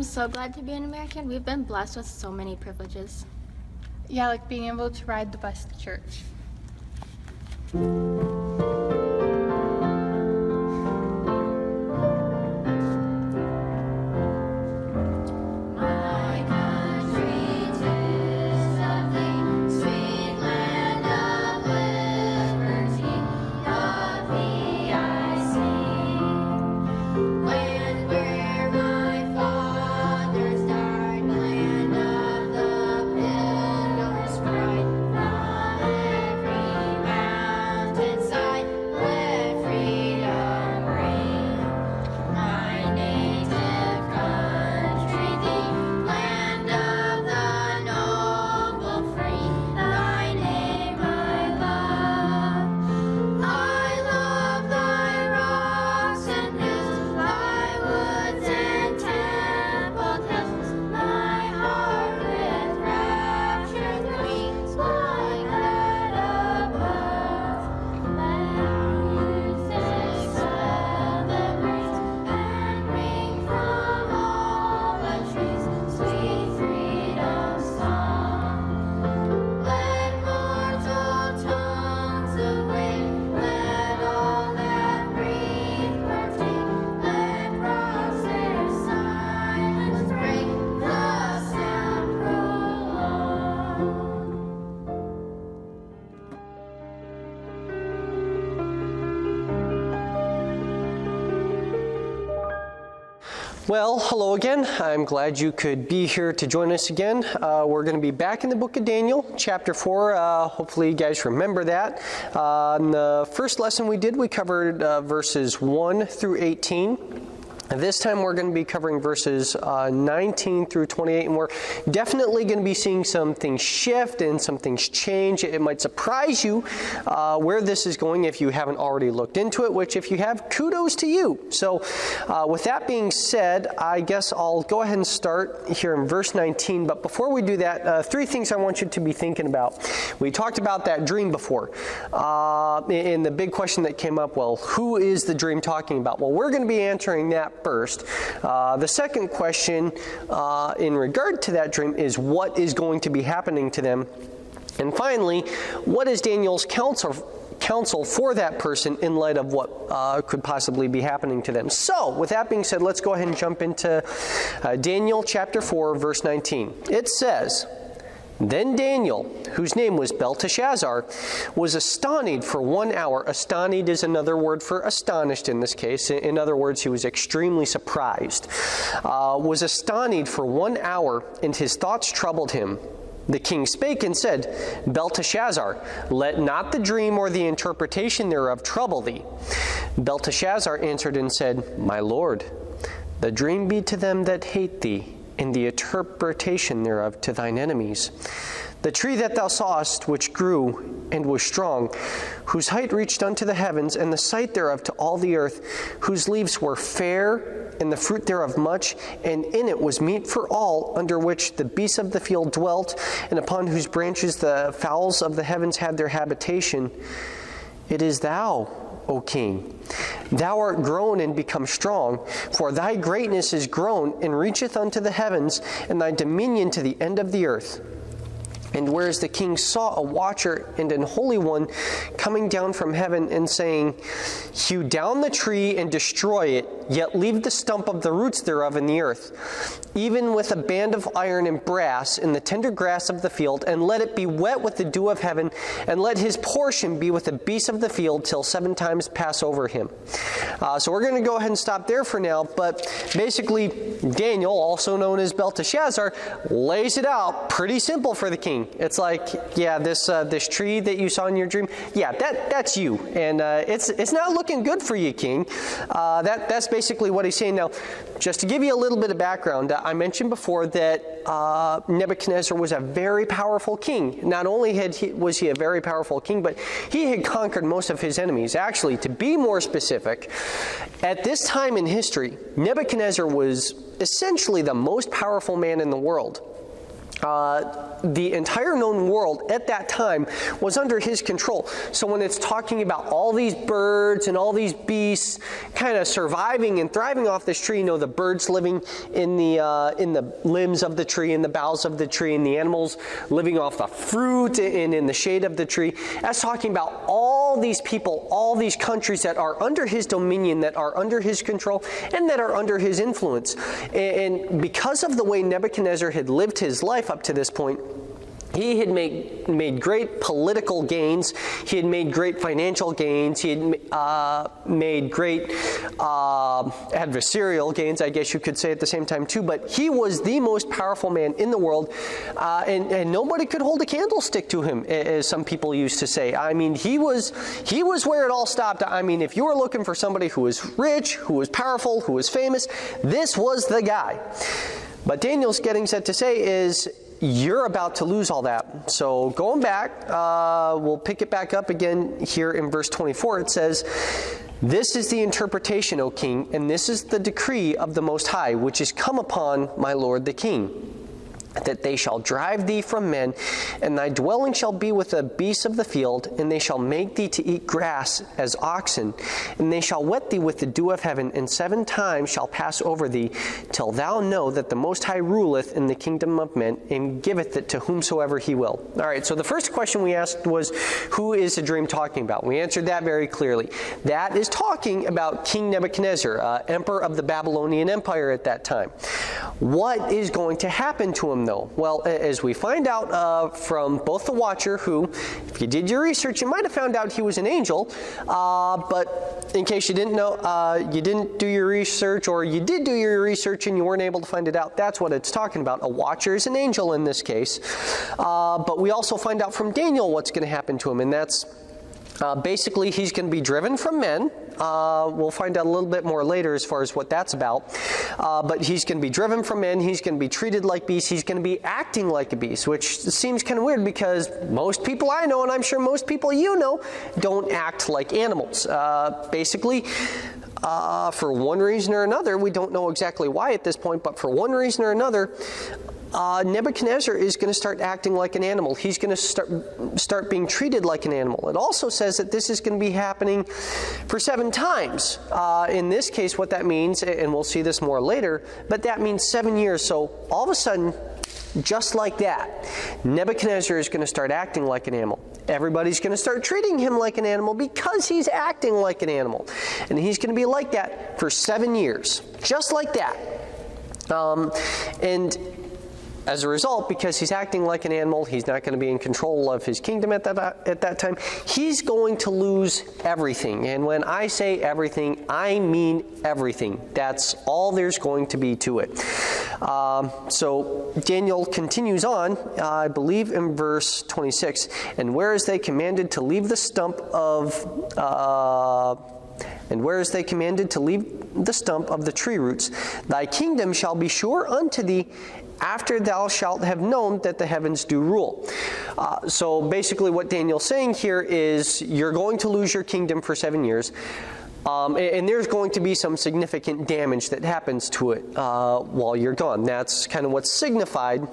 I'm so glad to be an American. We've been blessed with so many privileges. Yeah, like being able to ride the bus to church. Well, hello again. I'm glad you could be here to join us again. We're going to be back in the book of Daniel, chapter 4. Hopefully you guys remember that. In the first lesson we did, we covered verses 1 through 18. This time we're going to be covering verses 19 through 28, and we're definitely going to be seeing some things shift and some things change. It might surprise you where this is going if you haven't already looked into it, which if you have, kudos to you. So with that being said, I guess I'll go ahead and start here in verse 19. But before we do that, three things I want you to be thinking about. We talked about that dream before. And the big question that came up, well, who is the dream talking about? Well, we're going to be answering that first. The second question in regard to that dream is what is going to be happening to them. And finally, what is Daniel's counsel for that person in light of what could possibly be happening to them. So, with that being said, let's go ahead and jump into Daniel chapter 4, verse 19. It says, "Then Daniel, whose name was Belteshazzar, was astonished for 1 hour." Astonished is another word for astonished in this case. In other words, he was extremely surprised. Was astonished for 1 hour, and his thoughts troubled him. The king spake and said, "Belteshazzar, let not the dream or the interpretation thereof trouble thee." Belteshazzar answered and said, "My lord, the dream be to them that hate thee, and the interpretation thereof to thine enemies. The tree that thou sawest, which grew and was strong, whose height reached unto the heavens, and the sight thereof to all the earth, whose leaves were fair, and the fruit thereof much, and in it was meat for all, under which the beasts of the field dwelt, and upon whose branches the fowls of the heavens had their habitation. It is thou, O king. Thou art grown and become strong, for thy greatness is grown and reacheth unto the heavens, and thy dominion to the end of the earth. And whereas the king saw a watcher and an holy one coming down from heaven and saying, Hew down the tree and destroy it, yet leave the stump of the roots thereof in the earth, even with a band of iron and brass in the tender grass of the field, and let it be wet with the dew of heaven, and let his portion be with the beasts of the field till 7 times pass over him." So we're going to go ahead and stop there for now, but basically Daniel, also known as Belteshazzar, lays it out pretty simple for the king. It's like, yeah, this tree that you saw in your dream, yeah, that's you, and it's not looking good for you, king. That's basically what he's saying. Now, just to give you a little bit of background, I mentioned before that Nebuchadnezzar was a very powerful king. Not only was he a very powerful king, but he had conquered most of his enemies. Actually, to be more specific, at this time in history, Nebuchadnezzar was essentially the most powerful man in the world. the entire known world at that time was under his control. So when it's talking about all these birds and all these beasts kind of surviving and thriving off this tree, the birds living in the limbs of the tree, in the boughs of the tree, and the animals living off the fruit and in the shade of the tree. That's talking about all these people, all these countries that are under his dominion, that are under his control, and that are under his influence. And because of the way Nebuchadnezzar had lived his life up to this point, he had made great political gains. He had made great financial gains. He had made great adversarial gains, I guess you could say at the same time too. But he was the most powerful man in the world, and nobody could hold a candlestick to him, as some people used to say. I mean, he was where it all stopped. I mean, if you were looking for somebody who was rich, who was powerful, who was famous, this was the guy. But Daniel's getting set to say is, you're about to lose all that. So going back, we'll pick it back up again here in verse 24. It says, "This is the interpretation, O king, and this is the decree of the Most High, which is come upon my lord the king, that they shall drive thee from men, and thy dwelling shall be with the beasts of the field, and they shall make thee to eat grass as oxen, and they shall wet thee with the dew of heaven, and 7 times shall pass over thee, till thou know that the Most High ruleth in the kingdom of men, and giveth it to whomsoever he will." All right, so the first question we asked was, who is the dream talking about? We answered that very clearly. That is talking about King Nebuchadnezzar, emperor of the Babylonian Empire at that time. What is going to happen to him, though? Well, as we find out from both the Watcher, who, if you did your research, you might have found out he was an angel, but in case you didn't know, you didn't do your research, or you did do your research and you weren't able to find it out, that's what it's talking about. A Watcher is an angel in this case. But we also find out from Daniel what's going to happen to him, and that's basically he's going to be driven from men. We'll find out a little bit more later as far as what that's about. But he's going to be driven from men. He's going to be treated like beasts. He's going to be acting like a beast, which seems kind of weird because most people I know, and I'm sure most people you know, don't act like animals. Basically, for one reason or another, we don't know exactly why at this point, but for one reason or another, Nebuchadnezzar is going to start acting like an animal. He's going to start being treated like an animal. It also says that this is going to be happening for 7 times. In this case, what that means, and we'll see this more later, but that means 7 years. So all of a sudden, just like that, Nebuchadnezzar is going to start acting like an animal. Everybody's going to start treating him like an animal because he's acting like an animal. And he's going to be like that for 7 years. Just like that. And as a result, because he's acting like an animal, he's not going to be in control of his kingdom at that time. He's going to lose everything. And when I say everything, I mean everything. That's all there's going to be to it. So Daniel continues on, I believe in verse 26, "And whereas they commanded to leave the stump of the tree roots, thy kingdom shall be sure unto thee, after thou shalt have known that the heavens do rule." So basically what Daniel's saying here is you're going to lose your kingdom for 7 years. And there's going to be some significant damage that happens to it while you're gone. That's kind of what's signified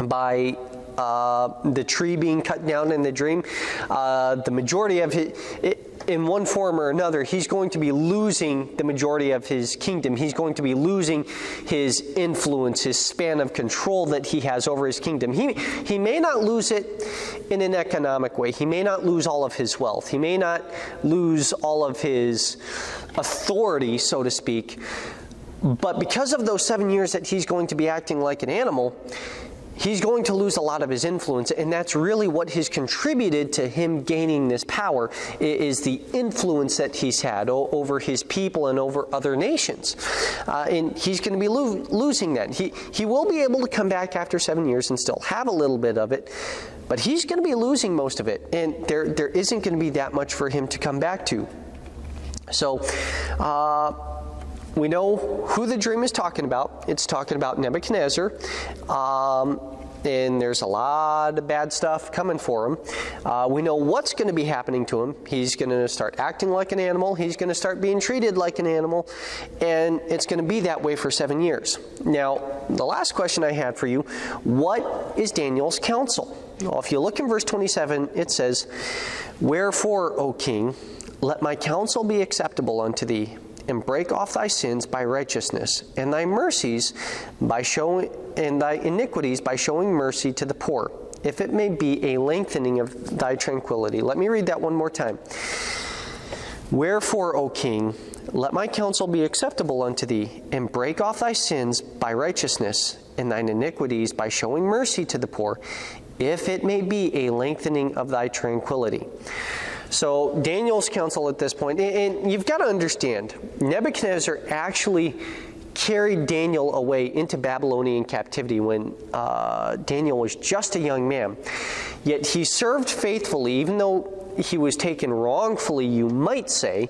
by the tree being cut down in the dream. The majority of it, in one form or another, he's going to be losing the majority of his kingdom. He's going to be losing his influence, his span of control that he has over his kingdom. He may not lose it in an economic way. He may not lose all of his wealth. He may not lose all of his authority, so to speak. But because of those 7 years that he's going to be acting like an animal, he's going to lose a lot of his influence, and that's really what has contributed to him gaining this power, is the influence that he's had over his people and over other nations. And he's going to be losing that. He will be able to come back after 7 years and still have a little bit of it, but he's going to be losing most of it, and there isn't going to be that much for him to come back to. So, we know who the dream is talking about. It's talking about Nebuchadnezzar. and there's a lot of bad stuff coming for him. We know what's going to be happening to him. He's going to start acting like an animal. He's going to start being treated like an animal, and it's going to be that way for 7 years. Now, the last question I had for you, what is Daniel's counsel? Well, if you look in verse 27, it says, "Wherefore, O king, let my counsel be acceptable unto thee, and break off thy sins by righteousness, and thy iniquities by showing mercy to the poor, if it may be a lengthening of thy tranquility." Let me read that one more time. "Wherefore, O king, let my counsel be acceptable unto thee, and break off thy sins by righteousness, and thine iniquities by showing mercy to the poor, if it may be a lengthening of thy tranquility." So Daniel's counsel at this point, and you've got to understand, Nebuchadnezzar actually carried Daniel away into Babylonian captivity when Daniel was just a young man. Yet he served faithfully, even though he was taken wrongfully, you might say.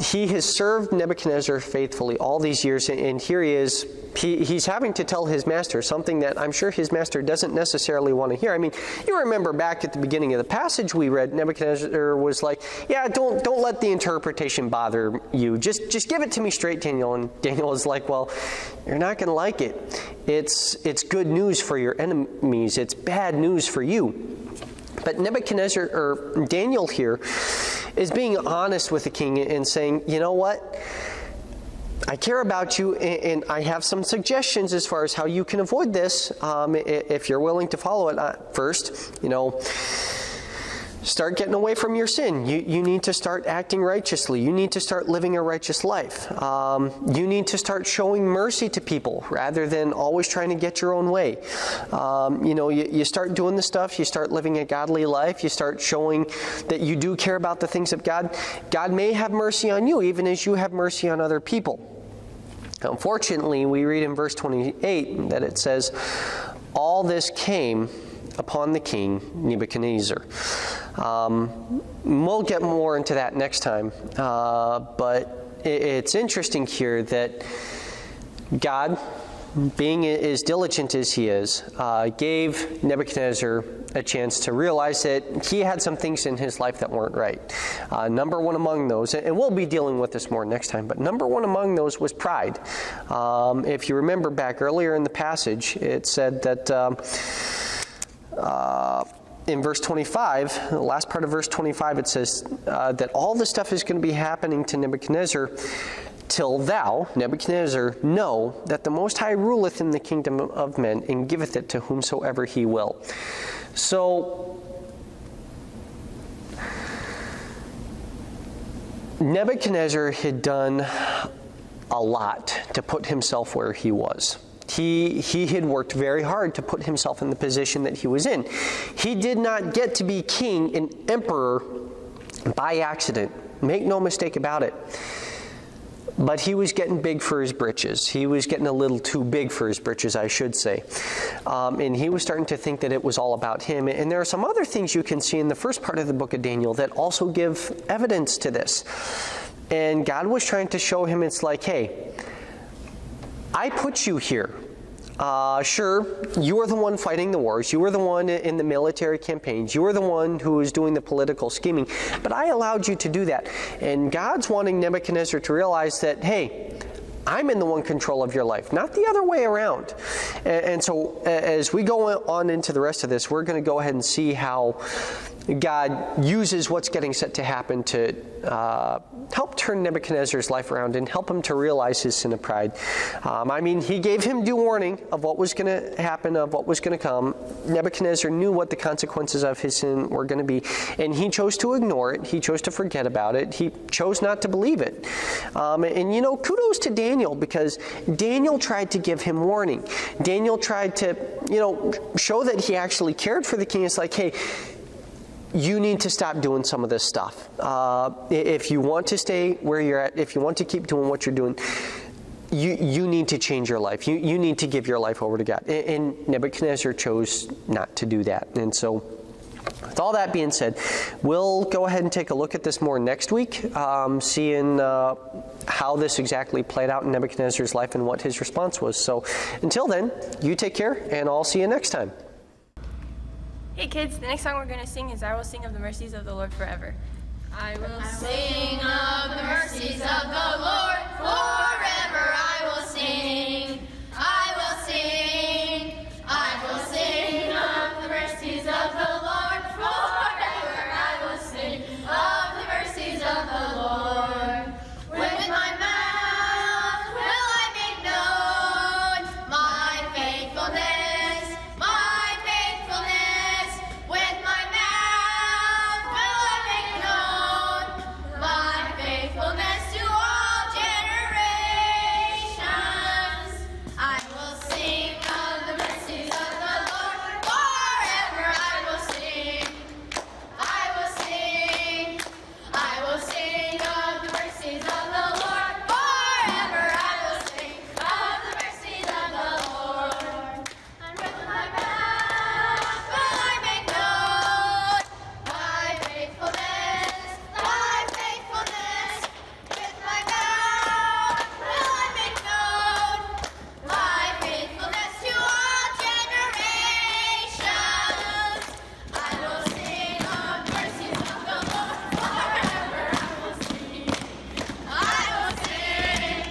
He has served Nebuchadnezzar faithfully all these years, and here he is. He's having to tell his master something that I'm sure his master doesn't necessarily want to hear. I mean, you remember back at the beginning of the passage we read, Nebuchadnezzar was like, "Yeah, don't let the interpretation bother you. Just give it to me straight, Daniel." And Daniel was like, "Well, you're not going to like it. It's good news for your enemies. It's bad news for you." But Daniel here is being honest with the king and saying, "You know what? I care about you, and I have some suggestions as far as how you can avoid this, if you're willing to follow it. First, start getting away from your sin. You need to start acting righteously. You need to start living a righteous life. You need to start showing mercy to people rather than always trying to get your own way. You start doing the stuff. You start living a godly life. You start showing that you do care about the things of God. God may have mercy on you even as you have mercy on other people." Unfortunately, we read in verse 28 that it says, "All this came upon the king Nebuchadnezzar." We'll get more into that next time, but it's interesting here that God, being as diligent as he is, gave Nebuchadnezzar a chance to realize that he had some things in his life that weren't right. Number one among those, and we'll be dealing with this more next time, but number one among those was pride. If you remember back earlier in the passage, it said that in verse 25, the last part of verse 25, it says that all this stuff is going to be happening to Nebuchadnezzar till thou, Nebuchadnezzar, know that the Most High ruleth in the kingdom of men and giveth it to whomsoever he will. So, Nebuchadnezzar had done a lot to put himself where he was. He had worked very hard to put himself in the position that he was in. He did not get to be king and emperor by accident. Make no mistake about it. But he was getting big for his britches. He was getting a little too big for his britches, I should say. And he was starting to think that it was all about him. And there are some other things you can see in the first part of the book of Daniel that also give evidence to this. And God was trying to show him, it's like, hey, I put you here. Sure, you were the one fighting the wars. You were the one in the military campaigns. You were the one who was doing the political scheming. But I allowed you to do that. And God's wanting Nebuchadnezzar to realize that, hey, I'm in the one control of your life, not the other way around. And so as we go on into the rest of this, we're going to go ahead and see how God uses what's getting set to happen to help turn Nebuchadnezzar's life around and help him to realize his sin of pride. He gave him due warning of what was going to happen, of what was going to come. Nebuchadnezzar knew what the consequences of his sin were going to be, and he chose to ignore it. He chose to forget about it. He chose not to believe it. Kudos to Daniel, because Daniel tried to give him warning. Daniel tried to, show that he actually cared for the king. It's like, hey, you need to stop doing some of this stuff. If you want to stay where you're at, if you want to keep doing what you're doing, you need to change your life. You need to give your life over to God. And Nebuchadnezzar chose not to do that. And so with all that being said, we'll go ahead and take a look at this more next week, seeing how this exactly played out in Nebuchadnezzar's life and what his response was. So until then, you take care, and I'll see you next time. Hey kids, the next song we're going to sing is I Will Sing of the Mercies of the Lord Forever. I will Sing of the mercies of the Lord forever. I will sing. I will sing. I will sing of the mercies of the Lord forever. I will sing of the mercies of the Lord. With my mouth will I make known my faithfulness, my faithfulness. With my mouth will I make known my faithfulness to all generations. I will sing of the mercies of the Lord forever. I will sing. I will sing. I will sing of the mercies of the Lord forever. I will sing of the mercies of the Lord. And with my mouth will I make known my faithfulness, my faithfulness. With my mouth will I make known my faithfulness to all generations. I will sing of the mercies of the Lord forever. I will sing. I will sing.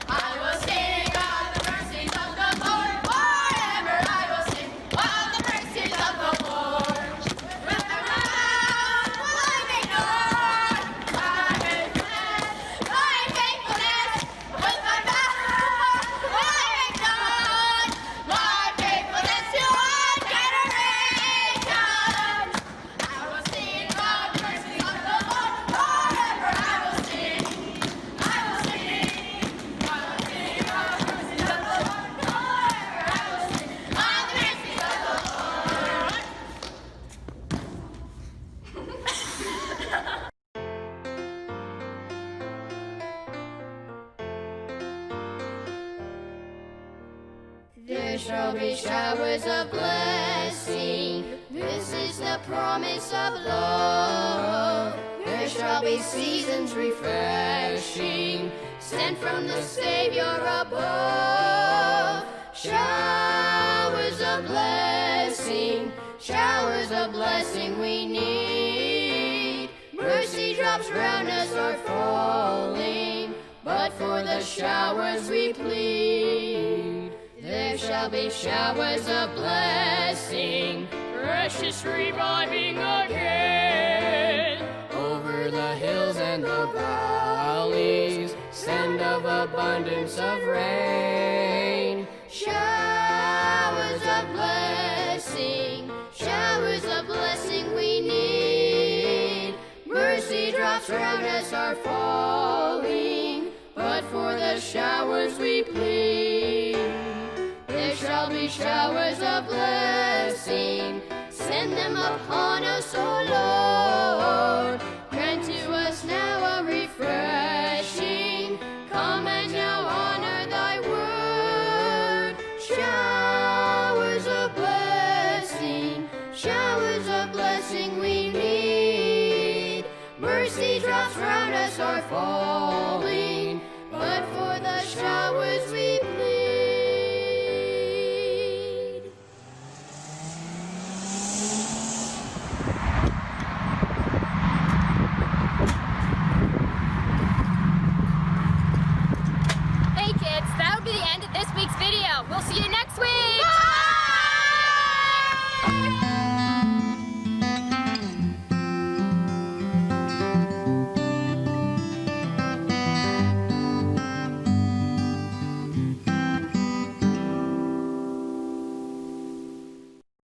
I will sing of the mercies of the Lord forever. I will sing of the mercies of the Lord. With my mouth will I make known my faithfulness, my faithfulness. With my mouth will I make known my faithfulness to all generations. I will sing of the mercies of the Lord forever. I will sing. I will sing. I will sing of the mercies of the Lord forever. I will sing of the mercies of the Lord. There shall be showers of blessing. This is the promise of love. There shall be seasons refreshing, sent from the Savior above. Showers of blessing we need. Mercy drops round us are falling, but for the showers we plead. There shall be showers of blessing, precious reviving again. Over the hills and the valleys, send of abundance of rain. Showers of blessing we need. Mercy drops round us are falling, but for the showers we plead. There shall be showers of blessing, send them upon us, O Lord. Grant to us now a refreshing, come and now honor thy word. Showers of blessing we need. Mercy drops round us are falling, but for the showers we plead. Hey kids, that'll be the end of this week's video. We'll see you next week!